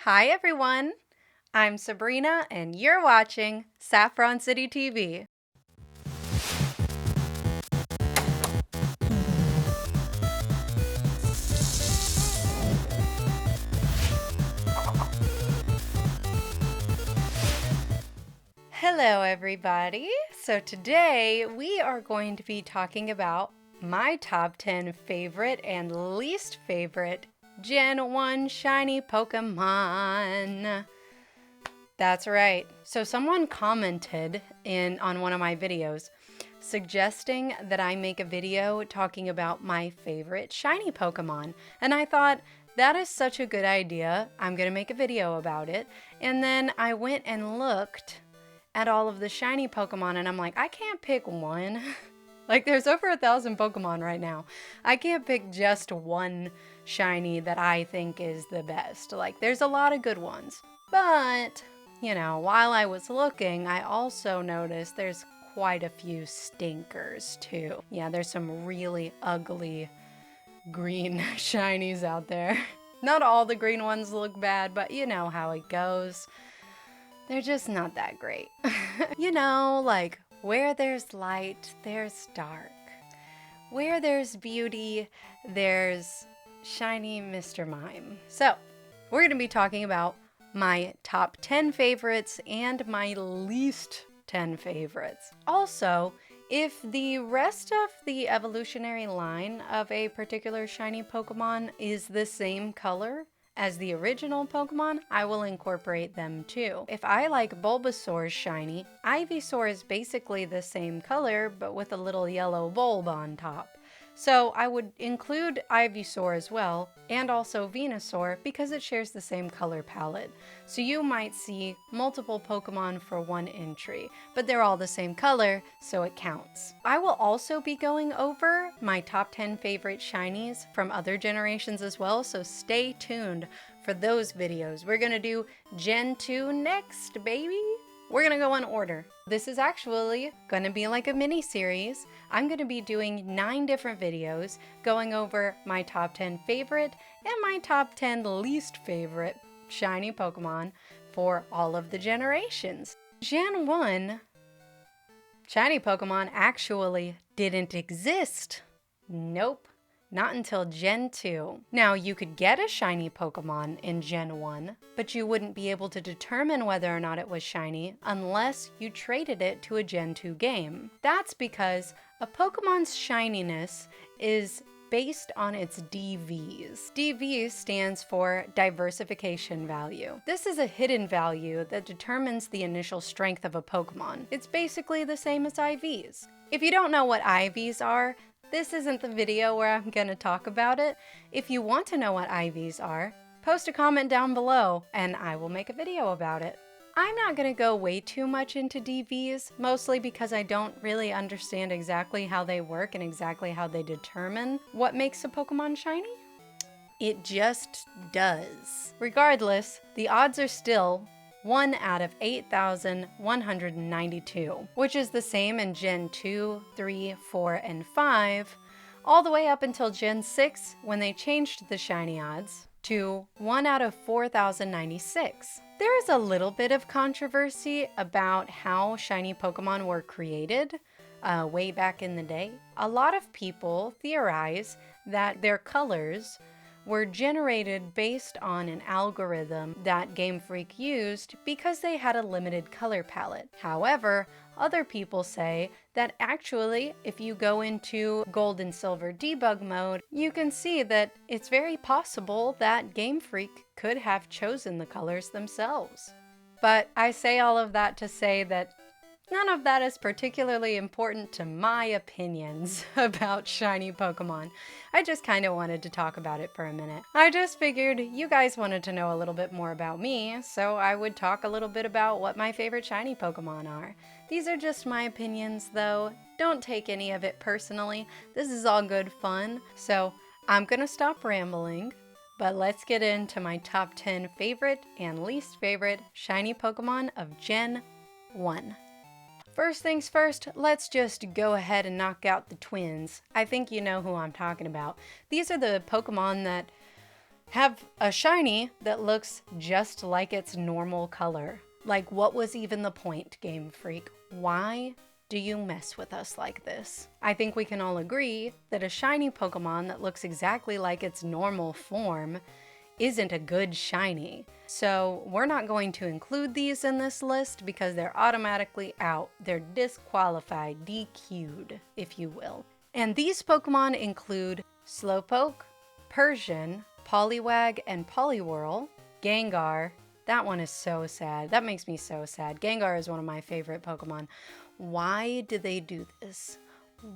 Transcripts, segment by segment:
Hi everyone, I'm Sabrina and you're watching Saffron City TV. Hello everybody. So today we are going to be talking about my top 10 favorite and least favorite Gen 1 shiny Pokemon. That's right. So someone commented on one of my videos suggesting that I make a video talking about my favorite shiny Pokemon. And I thought, that is such a good idea. I'm going to make a video about it. And then I went and looked at all of the shiny Pokemon and I'm like, I can't pick one. Like there's over 1,000 Pokemon right now. I can't pick just one shiny that I think is the best. Like there's a lot of good ones. But while I was looking, I also noticed there's quite a few stinkers too. Yeah, there's some really ugly green shinies out there. Not all the green ones look bad, but you know how it goes. They're just not that great. Like where there's light, there's dark. Where there's beauty, there's shiny Mr. Mime. So, we're going to be talking about my top 10 favorites and my least 10 favorites. Also, if the rest of the evolutionary line of a particular shiny Pokemon is the same color as the original Pokemon, I will incorporate them too. If I like Bulbasaur's shiny, Ivysaur is basically the same color but with a little yellow bulb on top. So I would include Ivysaur as well, and also Venusaur because it shares the same color palette. So you might see multiple Pokemon for one entry, but they're all the same color, so it counts. I will also be going over my top 10 favorite shinies from other generations as well, so stay tuned for those videos. We're gonna do Gen 2 next, baby! We're gonna go in order. This is actually gonna be like a mini series. I'm gonna be doing 9 different videos going over my top 10 favorite and my top 10 least favorite shiny Pokemon for all of the generations. Gen 1 shiny Pokemon actually didn't exist. Nope. Not until Gen 2. Now, you could get a shiny Pokemon in Gen 1, but you wouldn't be able to determine whether or not it was shiny unless you traded it to a Gen 2 game. That's because a Pokemon's shininess is based on its DVs. DV stands for diversification value. This is a hidden value that determines the initial strength of a Pokemon. It's basically the same as IVs. If you don't know what IVs are, this isn't the video where I'm gonna talk about it. If you want to know what IVs are, post a comment down below and I will make a video about it. I'm not gonna go way too much into DVs, mostly because I don't really understand exactly how they work and exactly how they determine what makes a Pokemon shiny. It just does. Regardless, the odds are still 1 out of 8,192, which is the same in Gen 2, 3, 4, and 5, all the way up until Gen 6 when they changed the shiny odds to 1 out of 4,096. There is a little bit of controversy about how shiny Pokemon were created way back in the day. A lot of people theorize that their colors were generated based on an algorithm that Game Freak used because they had a limited color palette. However, other people say that actually, if you go into Gold and Silver debug mode, you can see that it's very possible that Game Freak could have chosen the colors themselves. But I say all of that to say that none of that is particularly important to my opinions about shiny Pokemon. I just kind of wanted to talk about it for a minute. I just figured you guys wanted to know a little bit more about me, so I would talk a little bit about what my favorite shiny Pokemon are. These are just my opinions though. Don't take any of it personally. This is all good fun. So I'm gonna stop rambling, but let's get into my top 10 favorite and least favorite shiny Pokemon of Gen 1. First things first, let's just go ahead and knock out the twins. I think you know who I'm talking about. These are the Pokemon that have a shiny that looks just like its normal color. Like, what was even the point, Game Freak? Why do you mess with us like this? I think we can all agree that a shiny Pokemon that looks exactly like its normal form isn't a good shiny. So we're not going to include these in this list because they're automatically out. They're disqualified, DQ'd, if you will. And these Pokemon include Slowpoke, Persian, Poliwag, and Poliwhirl, Gengar. That one is so sad. That makes me so sad. Gengar is one of my favorite Pokemon. Why did they do this?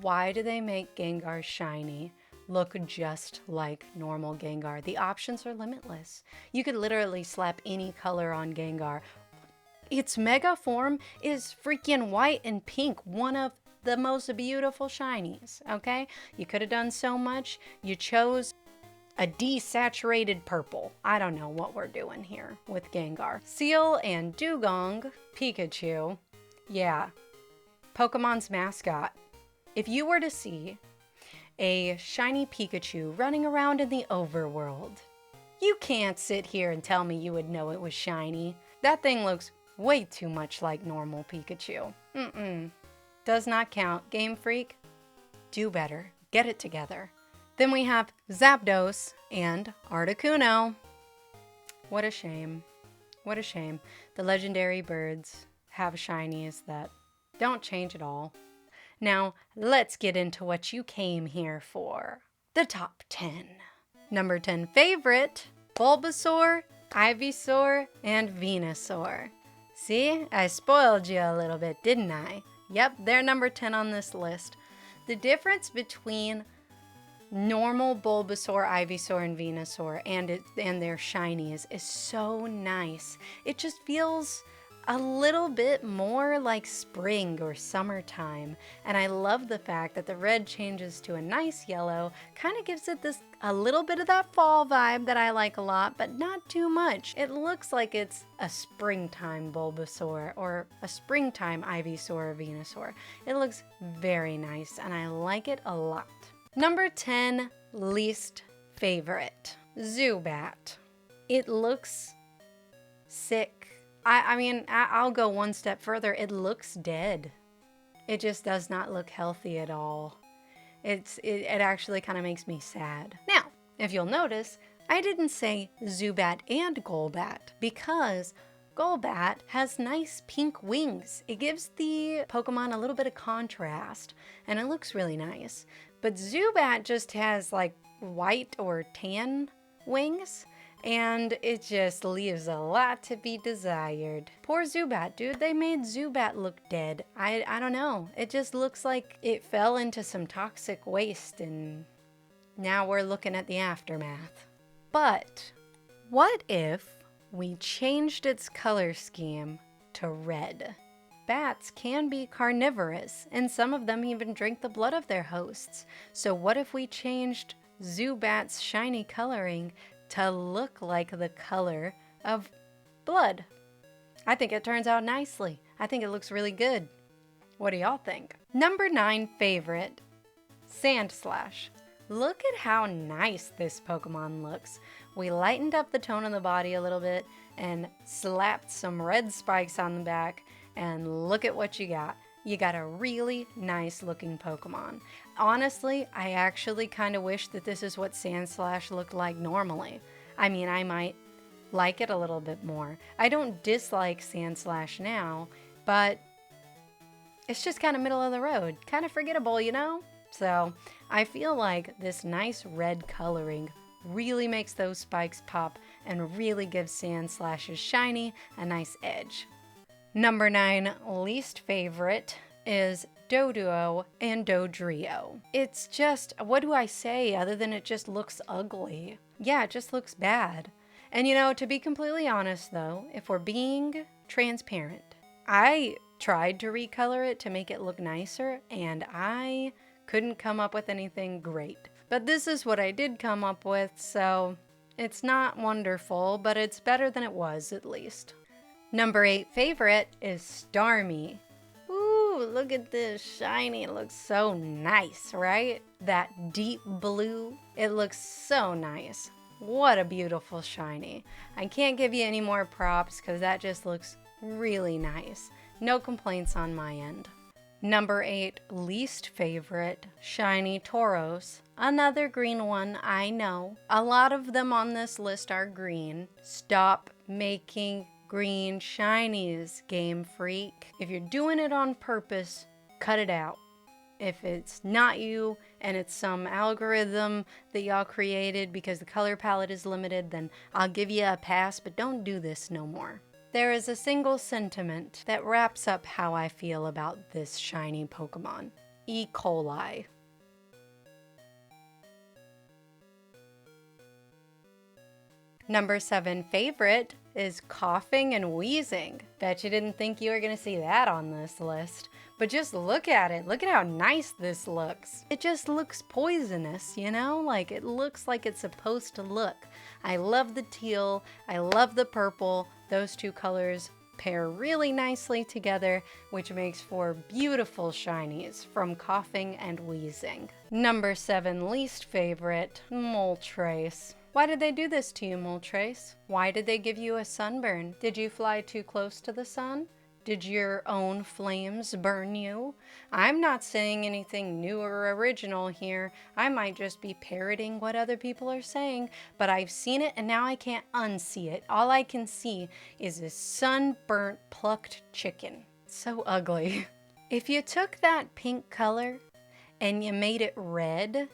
Why do they make Gengar shiny look just like normal Gengar? The options are limitless. You could literally slap any color on Gengar. Its mega form is freaking white and pink, one of the most beautiful shinies, okay? You could have done so much. You chose a desaturated purple. I don't know what we're doing here with Gengar. Seal and Dugong, Pikachu. Yeah, Pokemon's mascot. If you were to see a shiny Pikachu running around in the overworld, you can't sit here and tell me you would know it was shiny. That thing looks way too much like normal Pikachu. Does not count. Game Freak, do better. Get it together. Then we have Zapdos and Articuno. What a shame. What a shame. The legendary birds have shinies that don't change at all. Now, let's get into what you came here for. The top 10. Number 10 favorite, Bulbasaur, Ivysaur, and Venusaur. See, I spoiled you a little bit, didn't I? Yep, they're number 10 on this list. The difference between normal Bulbasaur, Ivysaur, and Venusaur and their shinies is so nice. It just feels a little bit more like spring or summertime. And I love the fact that the red changes to a nice yellow, kind of gives it a little bit of that fall vibe that I like a lot, but not too much. It looks like it's a springtime Bulbasaur or a springtime Ivysaur or Venusaur. It looks very nice and I like it a lot. Number 10, least favorite, Zubat. It looks sick. I mean, I'll go one step further. It looks dead. It just does not look healthy at all. It actually kind of makes me sad. Now, if you'll notice, I didn't say Zubat and Golbat because Golbat has nice pink wings. It gives the Pokemon a little bit of contrast and it looks really nice. But Zubat just has like white or tan wings and it just leaves a lot to be desired. Poor Zubat, dude. They made Zubat look dead. I don't know. It just looks like it fell into some toxic waste and now we're looking at the aftermath. But what if we changed its color scheme to red? Bats can be carnivorous, and some of them even drink the blood of their hosts. So what if we changed Zubat's shiny coloring to look like the color of blood? I think it turns out nicely. I think it looks really good. What do y'all think? Number 9 favorite, Sandslash. Look at how nice this Pokemon looks. We lightened up the tone of the body a little bit and slapped some red spikes on the back. And look at what you got. You got a really nice looking Pokemon. Honestly, I actually kind of wish that this is what Sandslash looked like normally. I mean, I might like it a little bit more. I don't dislike Sandslash now, but it's just kind of middle of the road. Kind of forgettable, you know? So I feel like this nice red coloring really makes those spikes pop and really gives Sandslash's shiny a nice edge. Number 9, least favorite, is Doduo and Dodrio. It's just, what do I say other than it just looks ugly? Yeah, it just looks bad. And you know, to be completely honest though, if we're being transparent, I tried to recolor it to make it look nicer and I couldn't come up with anything great. But this is what I did come up with, so it's not wonderful, but it's better than it was at least. Number 8 favorite is Starmie. Ooh, look at this shiny. It looks so nice, right? That deep blue. It looks so nice. What a beautiful shiny. I can't give you any more props because that just looks really nice. No complaints on my end. Number 8, least favorite, shiny Tauros. Another green one, I know. A lot of them on this list are green. Stop making green shinies, Game Freak. If you're doing it on purpose, cut it out. If it's not you and it's some algorithm that y'all created because the color palette is limited, then I'll give you a pass, but don't do this no more. There is a single sentiment that wraps up how I feel about this shiny Pokemon. E. coli. Number 7 favorite is coughing and wheezing. Bet you didn't think you were gonna see that on this list. But just look at it. Look at how nice this looks. It just looks poisonous, you know? Like, it looks like it's supposed to look. I love the teal. I love the purple. Those two colors pair really nicely together, which makes for beautiful shinies from coughing and wheezing. Number 7 least favorite, Moltres. Why did they do this to you, Moltres? Why did they give you a sunburn? Did you fly too close to the sun? Did your own flames burn you? I'm not saying anything new or original here. I might just be parroting what other people are saying, but I've seen it and now I can't unsee it. All I can see is this sunburnt plucked chicken. So ugly. If you took that pink color and you made it red,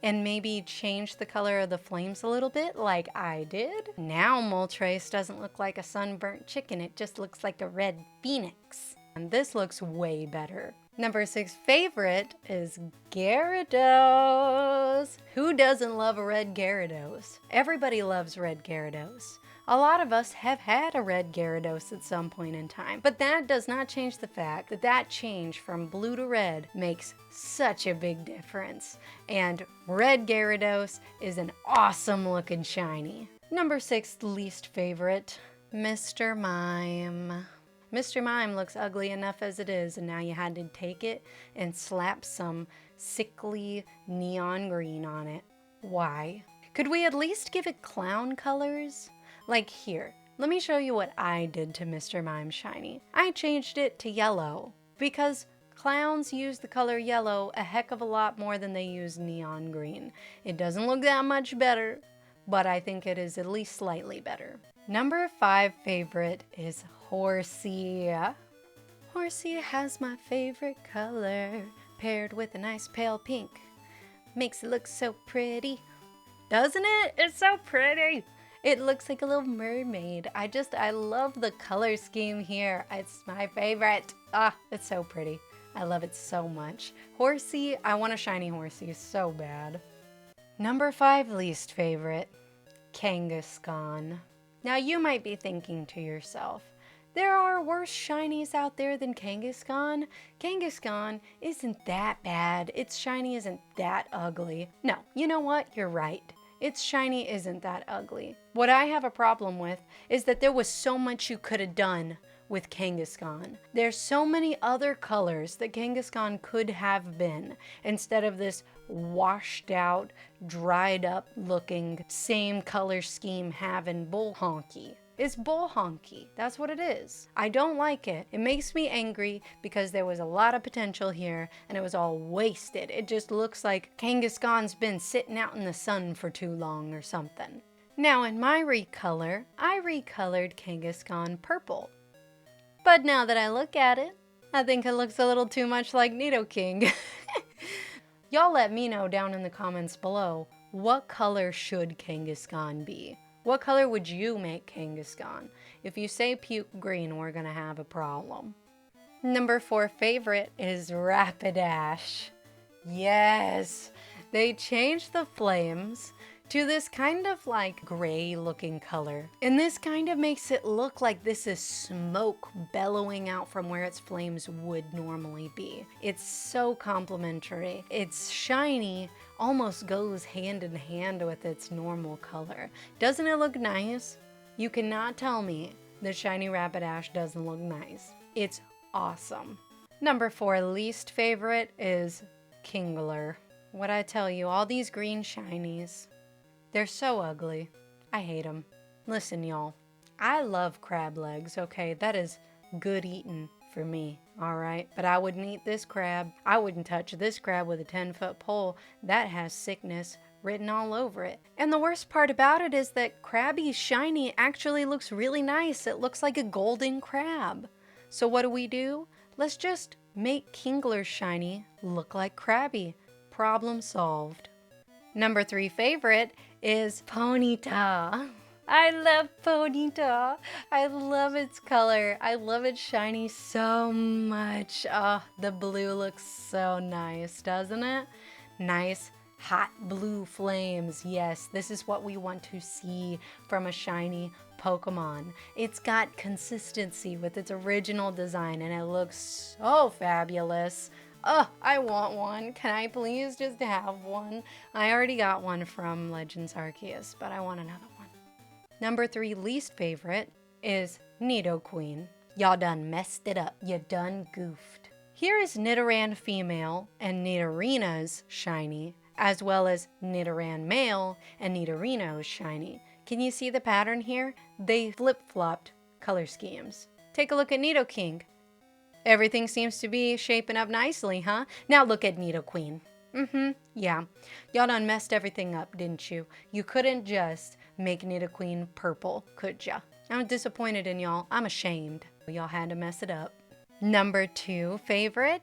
and maybe change the color of the flames a little bit like I did. Now Moltres doesn't look like a sunburnt chicken, it just looks like a red phoenix. And this looks way better. Number 6 favorite is Gyarados. Who doesn't love a red Gyarados? Everybody loves red Gyarados. A lot of us have had a red Gyarados at some point in time, but that does not change the fact that that change from blue to red makes such a big difference. And red Gyarados is an awesome looking shiny. Number 6 least favorite, Mr. Mime. Mr. Mime looks ugly enough as it is, and now you had to take it and slap some sickly neon green on it. Why? Could we at least give it clown colors? Like here, let me show you what I did to Mr. Mime shiny. I changed it to yellow because clowns use the color yellow a heck of a lot more than they use neon green. It doesn't look that much better, but I think it is at least slightly better. Number 5 favorite is Horsey. Horsey has my favorite color, paired with a nice pale pink. Makes it look so pretty. Doesn't it? It's so pretty. It looks like a little mermaid. I love the color scheme here. It's my favorite. It's so pretty. I love it so much. Horsey, I want a shiny Horsey so bad. Number 5 least favorite, Kangaskhan. Now you might be thinking to yourself, there are worse shinies out there than Kangaskhan. Kangaskhan isn't that bad. Its shiny isn't that ugly. No, you know what? You're right. Its shiny isn't that ugly. What I have a problem with is that there was so much you could have done with Kangaskhan. There's so many other colors that Kangaskhan could have been instead of this washed out, dried up looking, same color scheme having bull honky. It's bull honky. That's what it is. I don't like it. It makes me angry because there was a lot of potential here and it was all wasted. It just looks like Kangaskhan's been sitting out in the sun for too long or something. Now in my recolor, I recolored Kangaskhan purple. But now that I look at it, I think it looks a little too much like Nidoking. Y'all let me know down in the comments below, what color should Kangaskhan be? What color would you make Kangaskhan? If you say puke green, we're gonna have a problem. Number 4 favorite is Rapidash. Yes, they changed the flames to this kind of like gray looking color. And this kind of makes it look like this is smoke bellowing out from where its flames would normally be. It's so complimentary. It's shiny, almost goes hand in hand with its normal color. Doesn't it look nice? You cannot tell me that shiny Rapidash doesn't look nice. It's awesome. Number 4 least favorite is Kingler. What I tell you, all these green shinies, They're so ugly. I hate them. Listen, y'all. I love crab legs, okay? That is good eating for me, all right? But I wouldn't eat this crab. I wouldn't touch this crab with a 10-foot pole. That has sickness written all over it. And the worst part about it is that Krabby Shiny actually looks really nice. It looks like a golden crab. So what do? Let's just make Kingler Shiny look like Krabby. Problem solved. Number 3 favorite is Ponyta. I love Ponyta. I love its color. I love its shiny so much. Oh, the blue looks so nice, doesn't it? Nice, hot blue flames. Yes, this is what we want to see from a shiny Pokemon. It's got consistency with its original design and it looks so fabulous. Oh, I want one. Can I please just have one? I already got one from Legends Arceus, but I want another one. Number 3 least favorite is Nidoqueen. Y'all done messed it up. You done goofed. Here is Nidoran female and Nidorina's shiny, as well as Nidoran male and Nidorino's shiny. Can you see the pattern here? They flip-flopped color schemes. Take a look at Nidoking. Everything seems to be shaping up nicely, huh? Now look at Nidoqueen. Yeah. Y'all done messed everything up, didn't you? You couldn't just make Nidoqueen purple, could ya? I'm disappointed in y'all. I'm ashamed. Y'all had to mess it up. Number 2 favorite,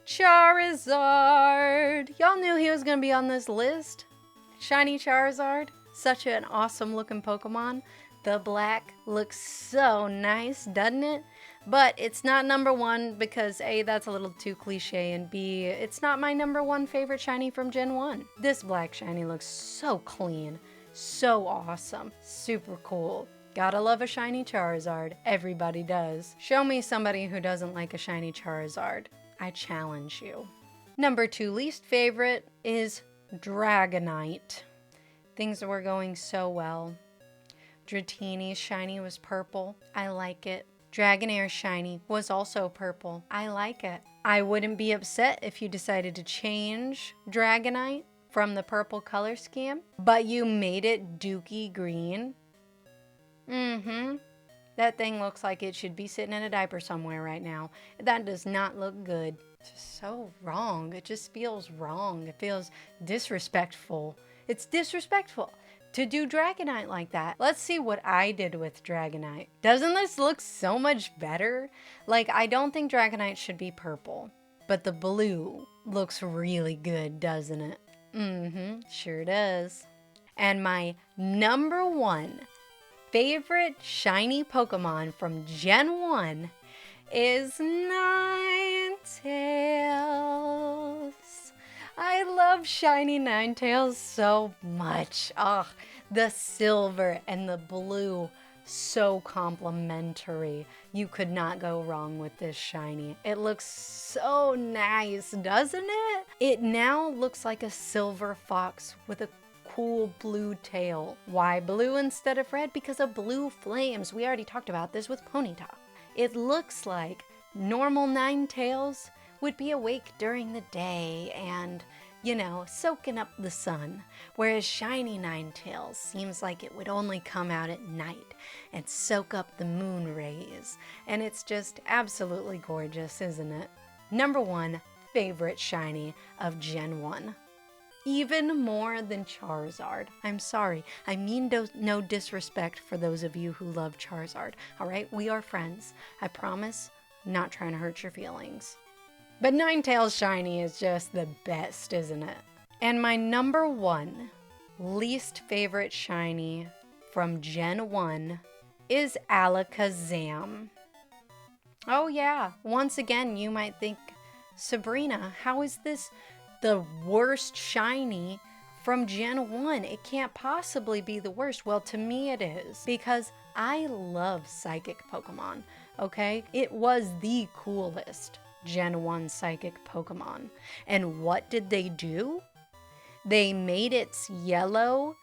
Charizard. Y'all knew he was gonna be on this list. Shiny Charizard. Such an awesome looking Pokemon. The black looks so nice, doesn't it? But it's not number 1 because A, that's a little too cliche, and B, it's not my number 1 favorite shiny from Gen 1. This black shiny looks so clean, so awesome, super cool. Gotta love a shiny Charizard. Everybody does. Show me somebody who doesn't like a shiny Charizard. I challenge you. Number 2 least favorite is Dragonite. Things were going so well. Dratini's shiny was purple. I like it. Dragonair's shiny was also purple. I like it. I wouldn't be upset if you decided to change Dragonite from the purple color scheme, but you made it dookie green. That thing looks like it should be sitting in a diaper somewhere right now. That does not look good. It's just so wrong. It just feels wrong. It feels disrespectful. It's disrespectful to do Dragonite like that. Let's see what I did with Dragonite. Doesn't this look so much better? Like, I don't think Dragonite should be purple, but the blue looks really good, doesn't it? Sure does. And my number 1 favorite shiny Pokemon from Gen 1 is Ninetales. I love shiny Ninetales so much. Oh, the silver and the blue, so complementary. You could not go wrong with this shiny. It looks so nice, doesn't it? It now looks like a silver fox with a cool blue tail. Why blue instead of red? Because of blue flames. We already talked about this with Ponyta. It looks like normal Ninetales would be awake during the day and, you know, soaking up the sun, whereas shiny Ninetales seems like it would only come out at night and soak up the moon rays. And it's just absolutely gorgeous, isn't it? Number 1 favorite shiny of Gen 1. Even more than Charizard. I'm sorry. I mean no disrespect for those of you who love Charizard. All right? We are friends. I promise. I'm not trying to hurt your feelings. But Ninetales shiny is just the best, isn't it? And my number 1 least favorite shiny from Gen 1 is Alakazam. Oh yeah, once again you might think, Sabrina, how is this the worst shiny from Gen 1? It can't possibly be the worst. Well, to me it is, because I love psychic Pokemon, okay? It was the coolest Gen 1 psychic Pokemon. And what did they do? They made its yellow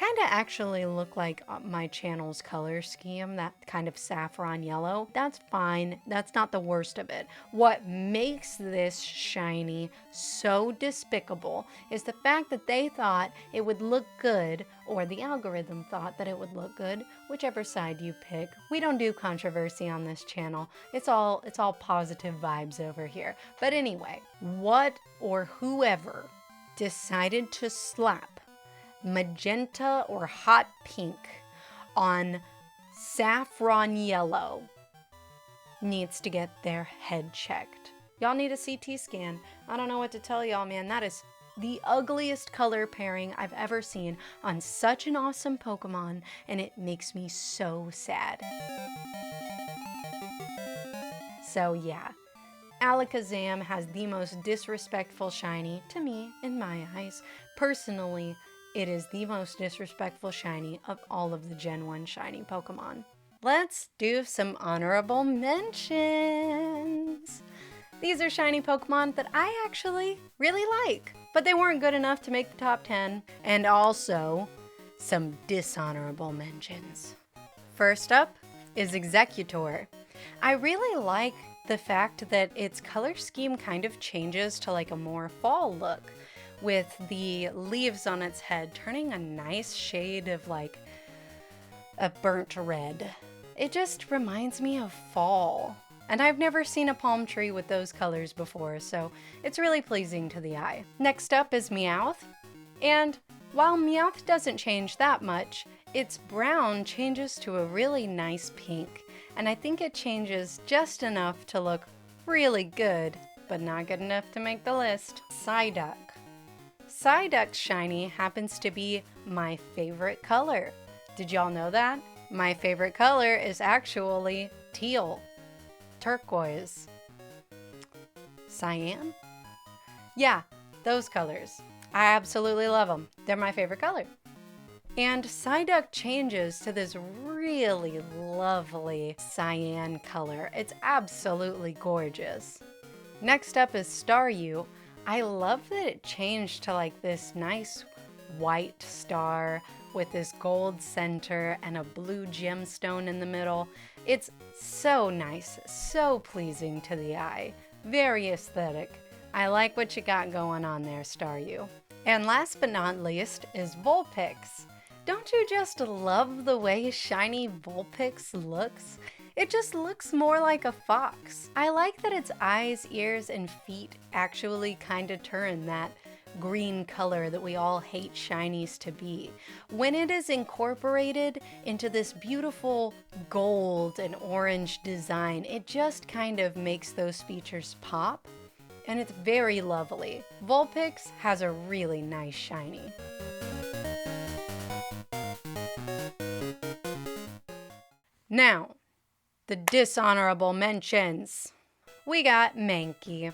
kind of actually look like my channel's color scheme, that kind of saffron yellow. That's fine. That's not the worst of it. What makes this shiny so despicable is the fact that they thought it would look good, or the algorithm thought that it would look good, whichever side you pick. We don't do controversy on this channel. It's all positive vibes over here. But anyway, what or whoever decided to slap magenta or hot pink on saffron yellow needs to get their head checked. Y'all need a CT scan. I don't know what to tell y'all, man. That is the ugliest color pairing I've ever seen on such an awesome Pokemon, and it makes me so sad. So yeah, Alakazam has the most disrespectful shiny, to me, in my eyes. Personally, it is the most disrespectful shiny of all of the Gen 1 shiny Pokemon. Let's do some honorable mentions. These are shiny Pokemon that I actually really like, but they weren't good enough to make the top 10. And also, some dishonorable mentions. First up is Executor. I really like the fact that its color scheme kind of changes to like a more fall look, with the leaves on its head turning a nice shade of like a burnt red. It just reminds me of fall. And I've never seen a palm tree with those colors before, so it's really pleasing to the eye. Next up is Meowth. And while Meowth doesn't change that much, its brown changes to a really nice pink. And I think it changes just enough to look really good, but not good enough to make the list. Psyduck. Psyduck's shiny happens to be my favorite color. Did y'all know that? My favorite color is actually teal, turquoise, cyan. Yeah, those colors. I absolutely love them. They're my favorite color. And Psyduck changes to this really lovely cyan color. It's absolutely gorgeous. Next up is Staryu. I love that it changed to like this nice white star with this gold center and a blue gemstone in the middle. It's so nice, so pleasing to the eye. Very aesthetic. I like what you got going on there, Staryu. And last but not least is Vulpix. Don't you just love the way shiny Vulpix looks? It just looks more like a fox. I like that its eyes, ears, and feet actually kind of turn that green color that we all hate shinies to be. When it is incorporated into this beautiful gold and orange design, it just kind of makes those features pop, and it's very lovely. Vulpix has a really nice shiny. Now, the dishonorable mentions. We got Mankey.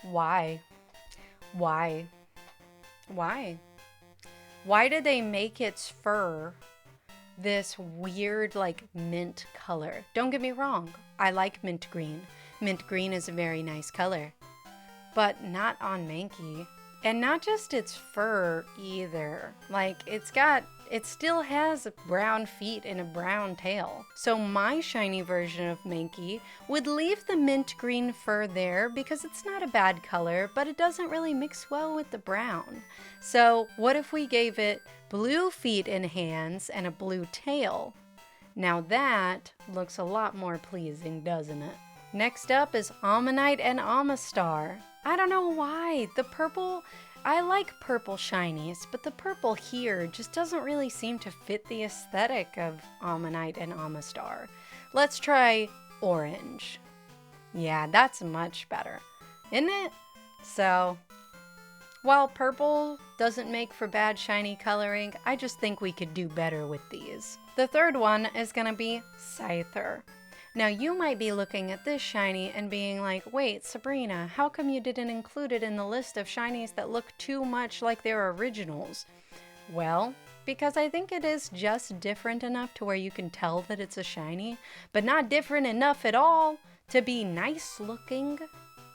Why? Why did they make its fur this weird like mint color? Don't get me wrong, I like mint green. Mint green is a very nice color, but not on Mankey. And not just its fur either. Like it still has brown feet and a brown tail. So my shiny version of Mankey would leave the mint green fur there because it's not a bad color, but it doesn't really mix well with the brown. So what if we gave it blue feet and hands and a blue tail? Now that looks a lot more pleasing, doesn't it? Next up is Ammonite and Amistar. I don't know why. The purple, I like purple shinies, but the purple here just doesn't really seem to fit the aesthetic of Ammonite and Amistar. Let's try orange. Yeah, that's much better, isn't it? So, while purple doesn't make for bad shiny coloring, I just think we could do better with these. The third one is gonna be Scyther. Now you might be looking at this shiny and being like, wait, Sabrina, how come you didn't include it in the list of shinies that look too much like their originals? Well, because I think it is just different enough to where you can tell that it's a shiny, but not different enough at all to be nice looking.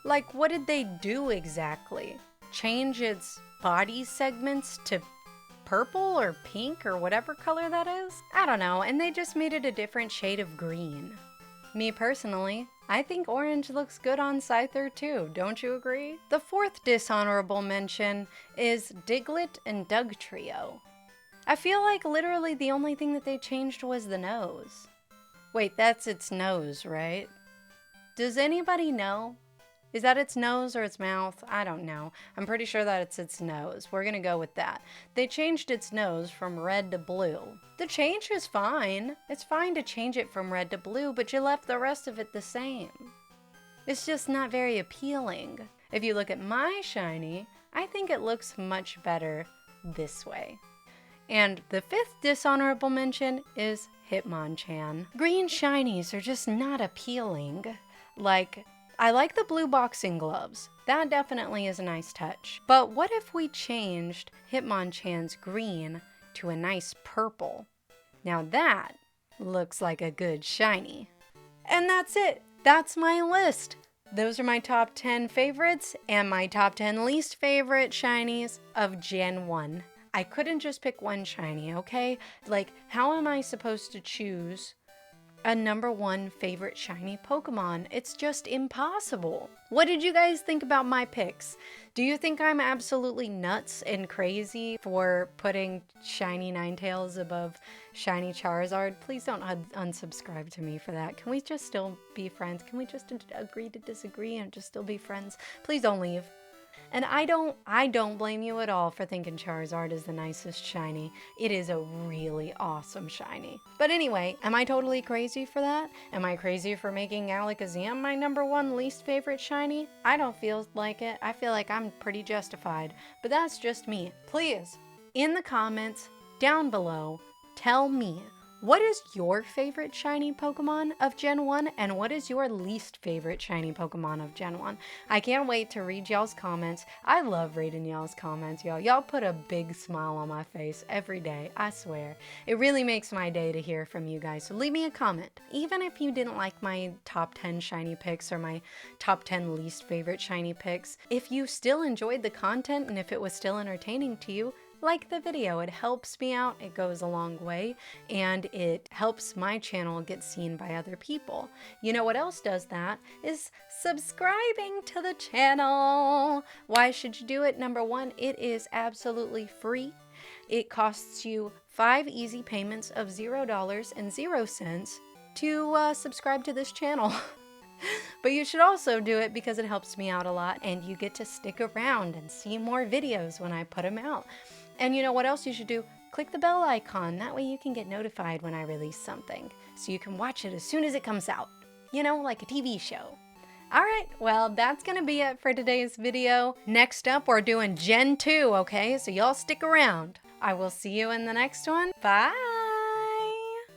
Like, what did they do exactly? Change its body segments to purple or pink or whatever color that is. I don't know, and they just made it a different shade of green. Me personally, I think orange looks good on Scyther too, don't you agree? The fourth dishonorable mention is Diglett and Dugtrio. I feel like literally the only thing that they changed was the nose. Wait, that's its nose, right? Does anybody know? Is that its nose or its mouth? I don't know. I'm pretty sure that it's its nose. We're gonna go with that. They changed its nose from red to blue. The change is fine. It's fine to change it from red to blue, but you left the rest of it the same. It's just not very appealing. If you look at my shiny, I think it looks much better this way. And the fifth dishonorable mention is Hitmonchan. Green shinies are just not appealing. Like, I like the blue boxing gloves. That definitely is a nice touch. But what if we changed Hitmonchan's green to a nice purple? Now that looks like a good shiny. And that's it. That's my list. Those are my top 10 favorites and my top 10 least favorite shinies of Gen 1. I couldn't just pick one shiny, okay? Like, how am I supposed to choose a number one favorite shiny Pokemon? It's just impossible. What did you guys think about my picks? Do you think I'm absolutely nuts and crazy for putting shiny Ninetales above shiny Charizard? Please don't unsubscribe to me for that. Can we just still be friends? Can we just agree to disagree and just still be friends? Please don't leave. And I don't blame you at all for thinking Charizard is the nicest shiny. It is a really awesome shiny. But anyway, am I totally crazy for that? Am I crazy for making Alakazam my number one least favorite shiny? I don't feel like it. I feel like I'm pretty justified. But that's just me. Please, in the comments down below, tell me, what is your favorite shiny Pokemon of Gen 1 and what is your least favorite shiny Pokemon of Gen 1? I can't wait to read y'all's comments. I love reading y'all's comments, y'all. Y'all put a big smile on my face every day, I swear. It really makes my day to hear from you guys, so leave me a comment. Even if you didn't like my top 10 shiny picks or my top 10 least favorite shiny picks, if you still enjoyed the content and if it was still entertaining to you, like the video. It helps me out, it goes a long way, and it helps my channel get seen by other people. You know what else does that? Is subscribing to the channel. Why should you do it? Number one, it is absolutely free. It costs you 5 easy payments of $0.00 to subscribe to this channel. But you should also do it because it helps me out a lot and you get to stick around and see more videos when I put them out. And you know what else you should do? Click the bell icon. That way you can get notified when I release something. So you can watch it as soon as it comes out. You know, like a TV show. Alright, well that's gonna be it for today's video. Next up we're doing Gen 2, okay? So y'all stick around. I will see you in the next one. Bye!